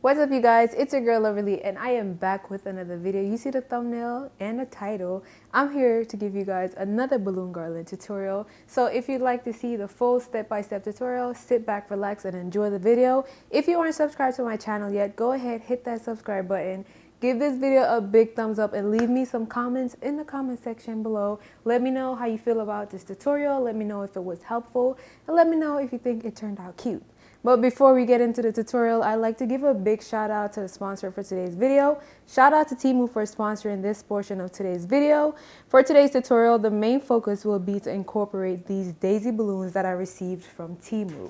What's up, you guys? It's your girl Loverly, and I am back with another video. You see the thumbnail and the title. I'm here to give you guys another balloon garland tutorial. So if you'd like to see the full step-by-step tutorial, sit back, relax, and enjoy the video. If you aren't subscribed to my channel yet, go ahead, hit that subscribe button. Give this video a big thumbs up and leave me some comments in the comment section below. Let me know how you feel about this tutorial. Let me know if it was helpful, and let me know if you think it turned out cute. But before we get into the tutorial, I'd like to give a big shout out to the sponsor for today's video. Shout out to Temu for sponsoring this portion of today's video. For today's tutorial, the main focus will be to incorporate these daisy balloons that I received from Temu.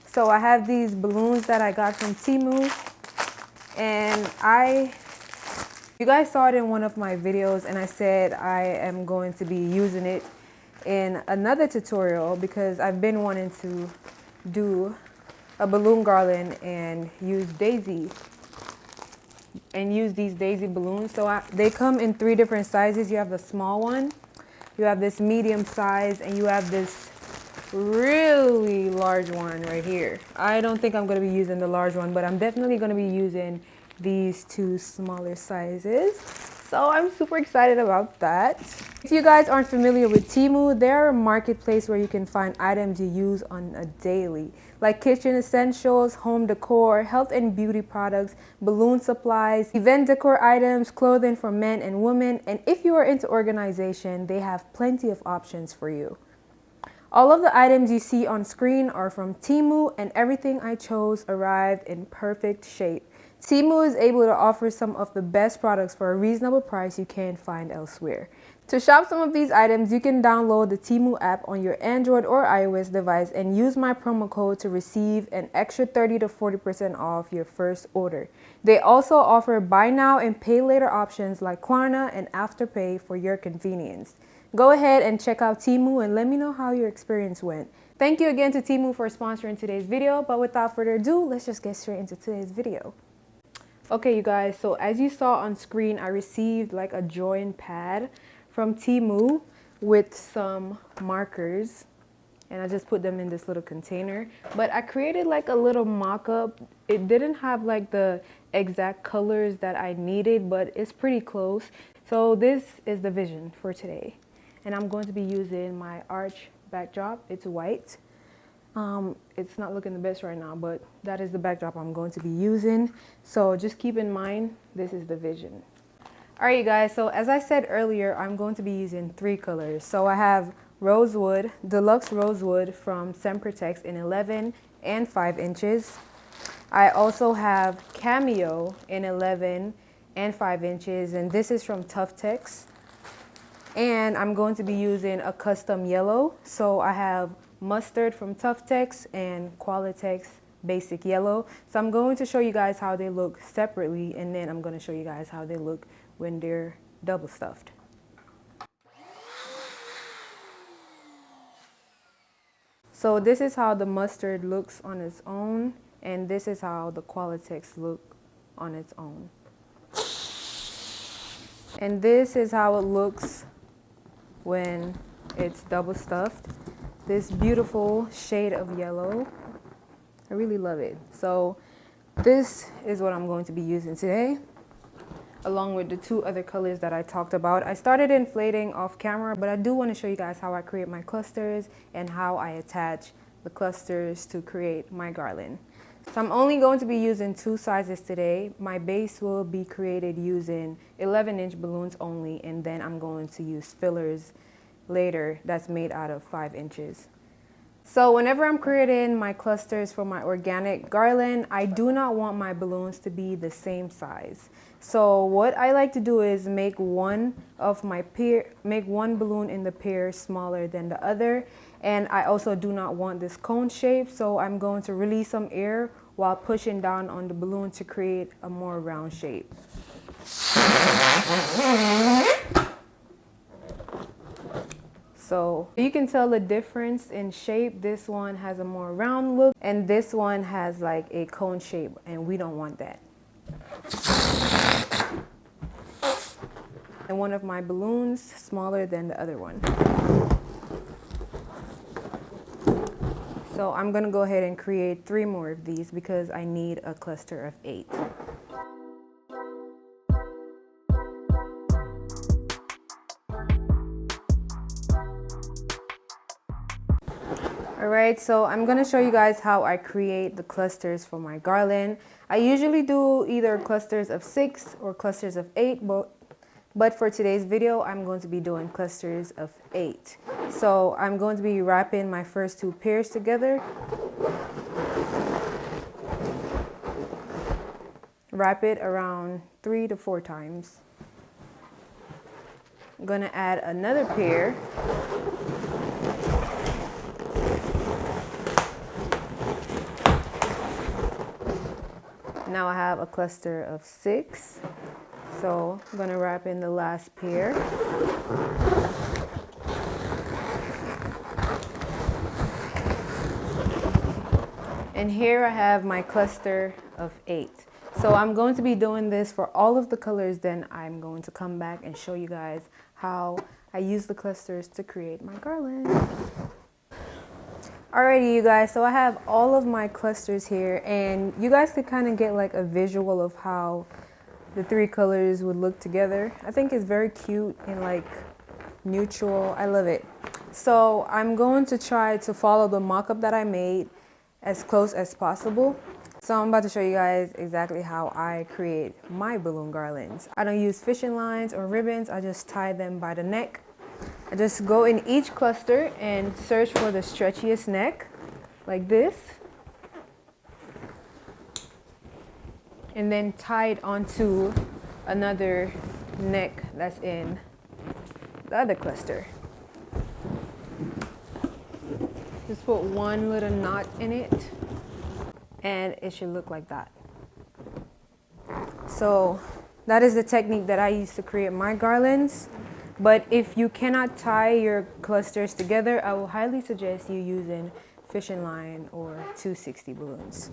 So I have these balloons that I got from Temu, and you guys saw it in one of my videos, and I said I am going to be using it in another tutorial because I've been wanting to do a balloon garland and use these daisy balloons. So they come in 3 different sizes. You have the small one, you have this medium size, and you have this really large one right here. I don't think I'm going to be using the large one, but I'm definitely going to be using these 2 smaller sizes. So I'm super excited about that. If you guys aren't familiar with Temu, they're a marketplace where you can find items you use on a daily, like kitchen essentials, home decor, health and beauty products, balloon supplies, event decor items, clothing for men and women, and if you are into organization, they have plenty of options for you. All of the items you see on screen are from Temu, and everything I chose arrived in perfect shape. Temu is able to offer some of the best products for a reasonable price you can't find elsewhere. To shop some of these items, you can download the Temu app on your Android or iOS device and use my promo code to receive an extra 30 to 40% off your first order. They also offer buy now and pay later options like Klarna and Afterpay for your convenience. Go ahead and check out Temu and let me know how your experience went. Thank you again to Temu for sponsoring today's video, but without further ado, let's just get straight into today's video. Okay, you guys, so as you saw on screen, I received like a drawing pad from Temu with some markers, and I just put them in this little container. But I created like a little mock-up. It didn't have like the exact colors that I needed, but it's pretty close. So this is the vision for today, and I'm going to be using my arch backdrop. It's white. It's not looking the best right now, but that is the backdrop I'm going to be using. So just keep in mind, this is the vision. All right, you guys, so as I said earlier, I'm going to be using 3 colors. So I have rosewood, deluxe rosewood from Sempertex in 11 and 5 inches. I also have cameo in 11 and 5 inches, and this is from Tuftex. And I'm going to be using a custom yellow. So I have mustard from Tuftex and Qualitex basic yellow. So I'm going to show you guys how they look separately, and then I'm going to show you guys how they look when they're double stuffed. So this is how the mustard looks on its own, and this is how the Qualitex look on its own. And this is how it looks when it's double stuffed. This beautiful shade of yellow. I really love it. So this is what I'm going to be using today, along with the 2 other colors that I talked about. I started inflating off camera, but I do want to show you guys how I create my clusters and how I attach the clusters to create my garland. So I'm only going to be using 2 sizes today. My base will be created using 11-inch balloons only, and then I'm going to use fillers later that's made out of 5 inches. So whenever I'm creating my clusters for my organic garland, I do not want my balloons to be the same size. So what I like to do is make one balloon in the pair smaller than the other, and I also do not want this cone shape, so I'm going to release some air while pushing down on the balloon to create a more round shape. So you can tell the difference in shape. This one has a more round look, and this one has like a cone shape, and we don't want that. And one of my balloons smaller than the other one. So I'm gonna go ahead and create 3 more of these because I need a cluster of 8. Alright, so I'm going to show you guys how I create the clusters for my garland. I usually do either clusters of 6 or clusters of 8, but for today's video, I'm going to be doing clusters of 8. So I'm going to be wrapping my first 2 pairs together. Wrap it around 3 to 4 times. I'm going to add another pair. Now I have a cluster of 6, so I'm going to wrap in the last pair. And here I have my cluster of 8. So I'm going to be doing this for all of the colors, then I'm going to come back and show you guys how I use the clusters to create my garland. Alrighty, you guys, so I have all of my clusters here, and you guys could kind of get like a visual of how the 3 colors would look together. I think it's very cute and like neutral. I love it. So I'm going to try to follow the mock-up that I made as close as possible. So I'm about to show you guys exactly how I create my balloon garlands. I don't use fishing lines or ribbons. I just tie them by the neck. I just go in each cluster and search for the stretchiest neck, like this, and then tie it onto another neck that's in the other cluster. Just put one little knot in it, and it should look like that. So that is the technique that I use to create my garlands. But if you cannot tie your clusters together, I will highly suggest you using fishing line or 260 balloons.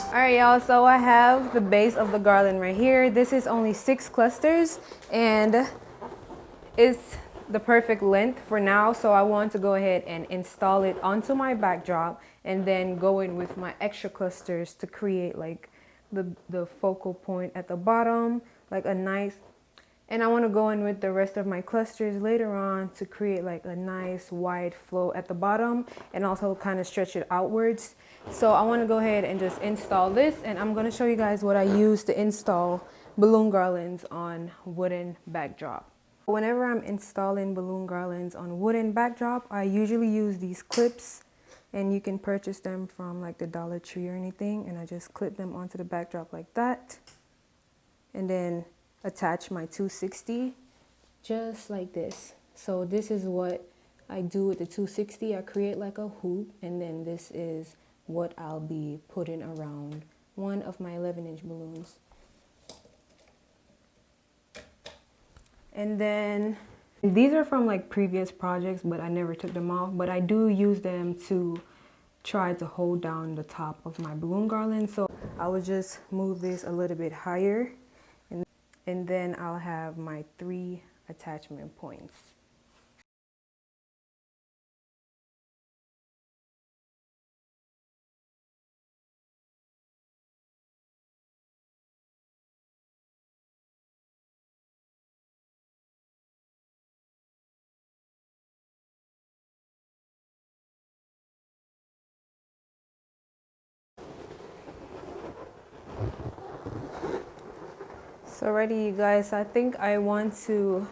Alright y'all, so I have the base of the garland right here. This is only 6 clusters and it's the perfect length for now, so I want to go ahead and install it onto my backdrop and then go in with my extra clusters to create like the focal point at the bottom, like a nice, and I want to go in with the rest of my clusters later on to create like a nice wide flow at the bottom and also kind of stretch it outwards. So I want to go ahead and just install this, and I'm going to show you guys what I use to install balloon garlands on wooden backdrop. Whenever I'm installing balloon garlands on wooden backdrop, I usually use these clips, and you can purchase them from like the Dollar Tree or anything, and I just clip them onto the backdrop like that and then attach my 260 just like this. So this is what I do with the 260. I create like a hoop, and then this is what I'll be putting around one of my 11-inch balloons. And then these are from like previous projects, but I never took them off, but I do use them to try to hold down the top of my balloon garland. So I would just move this a little bit higher, and then I'll have my 3 attachment points. So ready, you guys, I think I want to,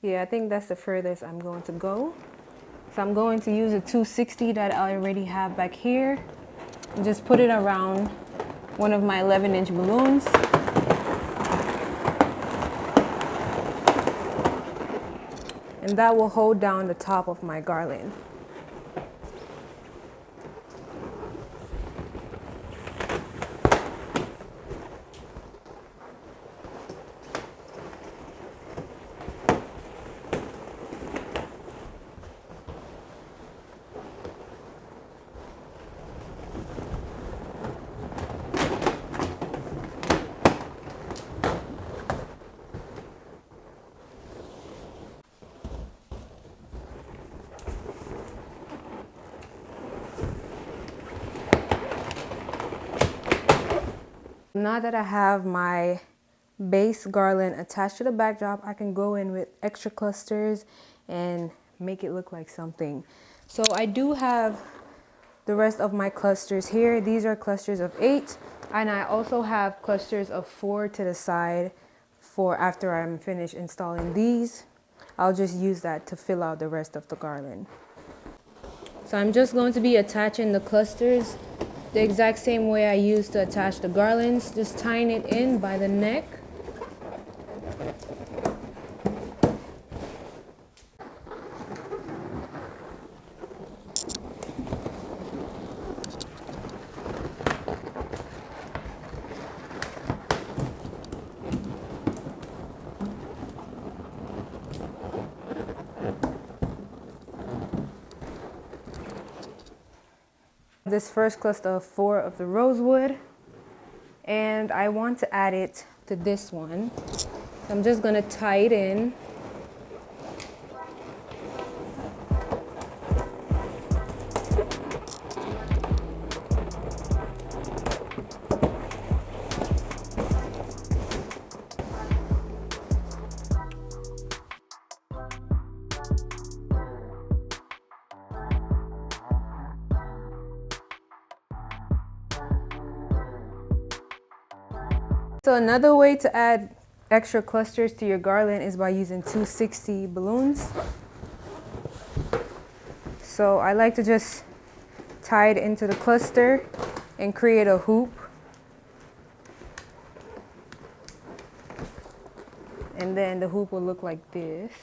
yeah, I think that's the furthest I'm going to go. So I'm going to use a 260 that I already have back here and just put it around one of my 11-inch balloons. And that will hold down the top of my garland. Now that I have my base garland attached to the backdrop, I can go in with extra clusters and make it look like something. So I do have the rest of my clusters here. These are clusters of 8, and I also have clusters of 4 to the side for after I'm finished installing these. I'll just use that to fill out the rest of the garland. So I'm just going to be attaching the clusters the exact same way I used to attach the garlands, just tying it in by the neck. This first cluster of 4 of the rosewood, and I want to add it to this one. So I'm just going to tie it in. So another way to add extra clusters to your garland is by using 260 balloons. So I like to just tie it into the cluster and create a hoop. And then the hoop will look like this.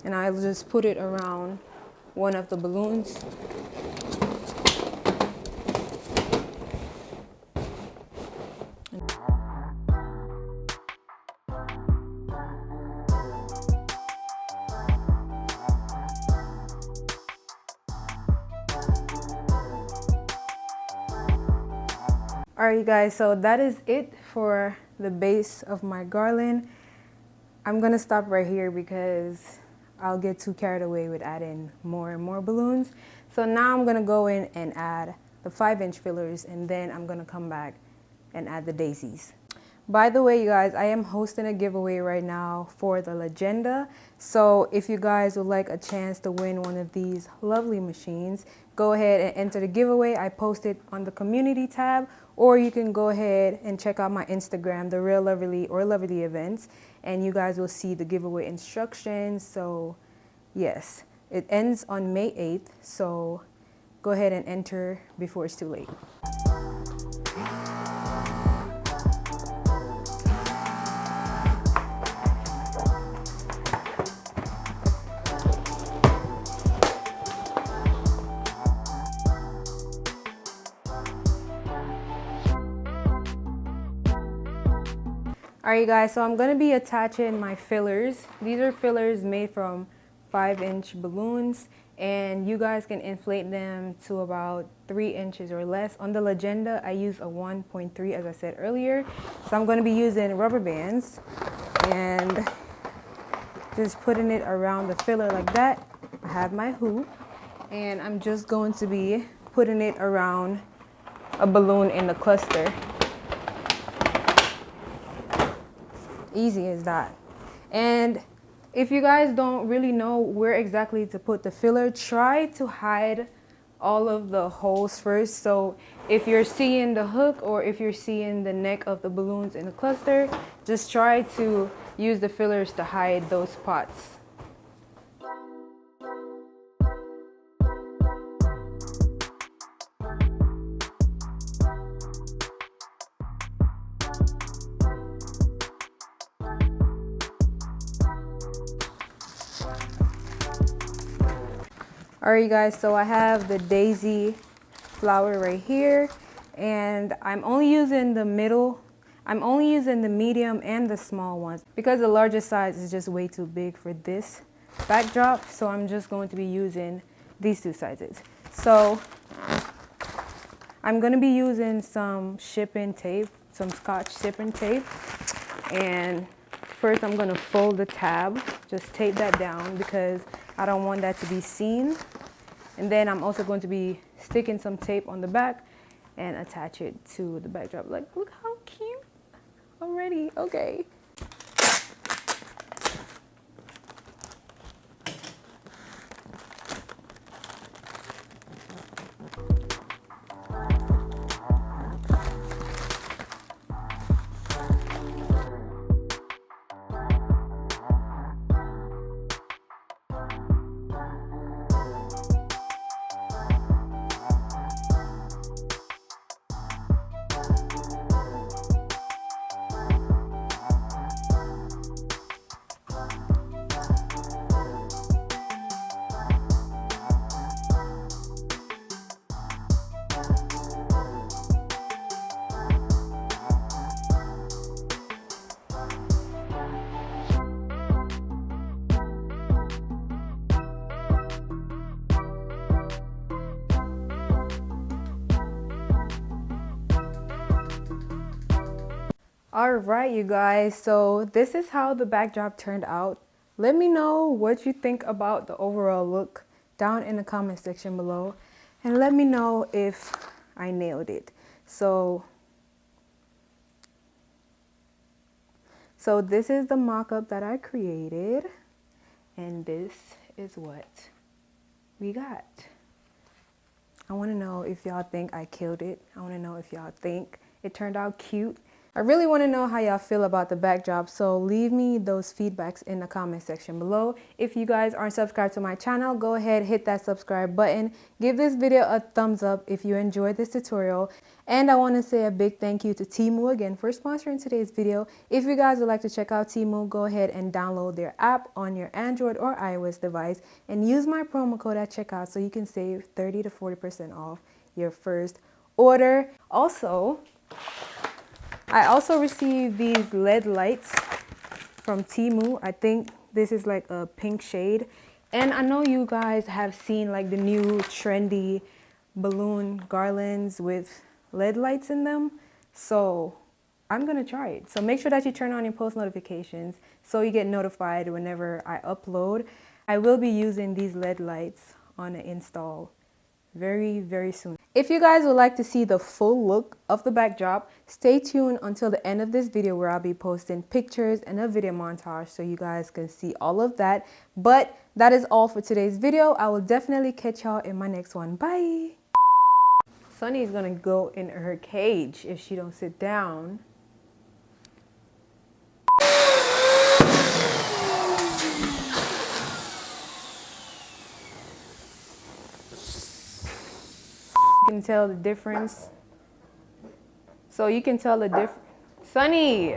And I'll just put it around one of the balloons. Alright you guys, so that is it for the base of my garland. I'm gonna stop right here because I'll get too carried away with adding more and more balloons. So now I'm gonna go in and add the 5-inch fillers, and then I'm gonna come back and add the daisies. By the way, you guys, I am hosting a giveaway right now for the Legenda. So if you guys would like a chance to win one of these lovely machines, go ahead and enter the giveaway. I post it on the community tab, or you can go ahead and check out my Instagram, The Real Loverly or Loverly Events, and you guys will see the giveaway instructions. So yes, it ends on May 8th, so go ahead and enter before it's too late. Alright you guys, so I'm going to be attaching my fillers. These are fillers made from 5-inch balloons, and you guys can inflate them to about 3 inches or less. On the Legenda, I use a 1.3 as I said earlier. So I'm going to be using rubber bands and just putting it around the filler like that. I have my hoop, and I'm just going to be putting it around a balloon in the cluster. Easy as that. And if you guys don't really know where exactly to put the filler, try to hide all of the holes first. So if you're seeing the hook or if you're seeing the neck of the balloons in the cluster, just try to use the fillers to hide those spots. Alright guys, so I have the daisy flower right here, and I'm only using the middle. I'm only using the medium and the small ones because the larger size is just way too big for this backdrop. So I'm just going to be using these 2 sizes. So I'm going to be using some shipping tape, some Scotch shipping tape. And first I'm going to fold the tab, just tape that down because I don't want that to be seen. And then I'm also going to be sticking some tape on the back and attach it to the backdrop. Like, look how cute already. Okay. All right, you guys, so this is how the backdrop turned out. Let me know what you think about the overall look down in the comment section below, and let me know if I nailed it. So this is the mock-up that I created, and this is what we got. I want to know if y'all think I killed it. I want to know if y'all think it turned out cute. I really want to know how y'all feel about the backdrop, so leave me those feedbacks in the comment section below. If you guys aren't subscribed to my channel, go ahead, hit that subscribe button. Give this video a thumbs up if you enjoyed this tutorial. And I want to say a big thank you to Temu again for sponsoring today's video. If you guys would like to check out Temu, go ahead and download their app on your Android or iOS device and use my promo code at checkout so you can save 30 to 40% off your first order. I also received these LED lights from Temu. I think this is like a pink shade. And I know you guys have seen like the new trendy balloon garlands with LED lights in them. So I'm gonna try it. So make sure that you turn on your post notifications so you get notified whenever I upload. I will be using these LED lights on an install very, very soon. If you guys would like to see the full look of the backdrop, stay tuned until the end of this video where I'll be posting pictures and a video montage so you guys can see all of that. But that is all for today's video. I will definitely catch y'all in my next one. Bye. Sunny is gonna go in her cage if she don't sit down. You can tell the difference. So you can tell the difference. Sunny!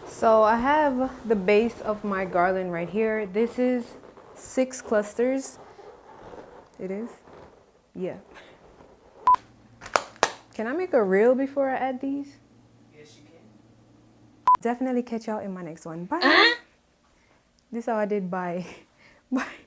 So I have the base of my garland right here. This is 6 clusters. It is? Yeah. Can I make a reel before I add these? Yes, you can. Definitely catch y'all in my next one. Bye! This is how I did bye. Bye.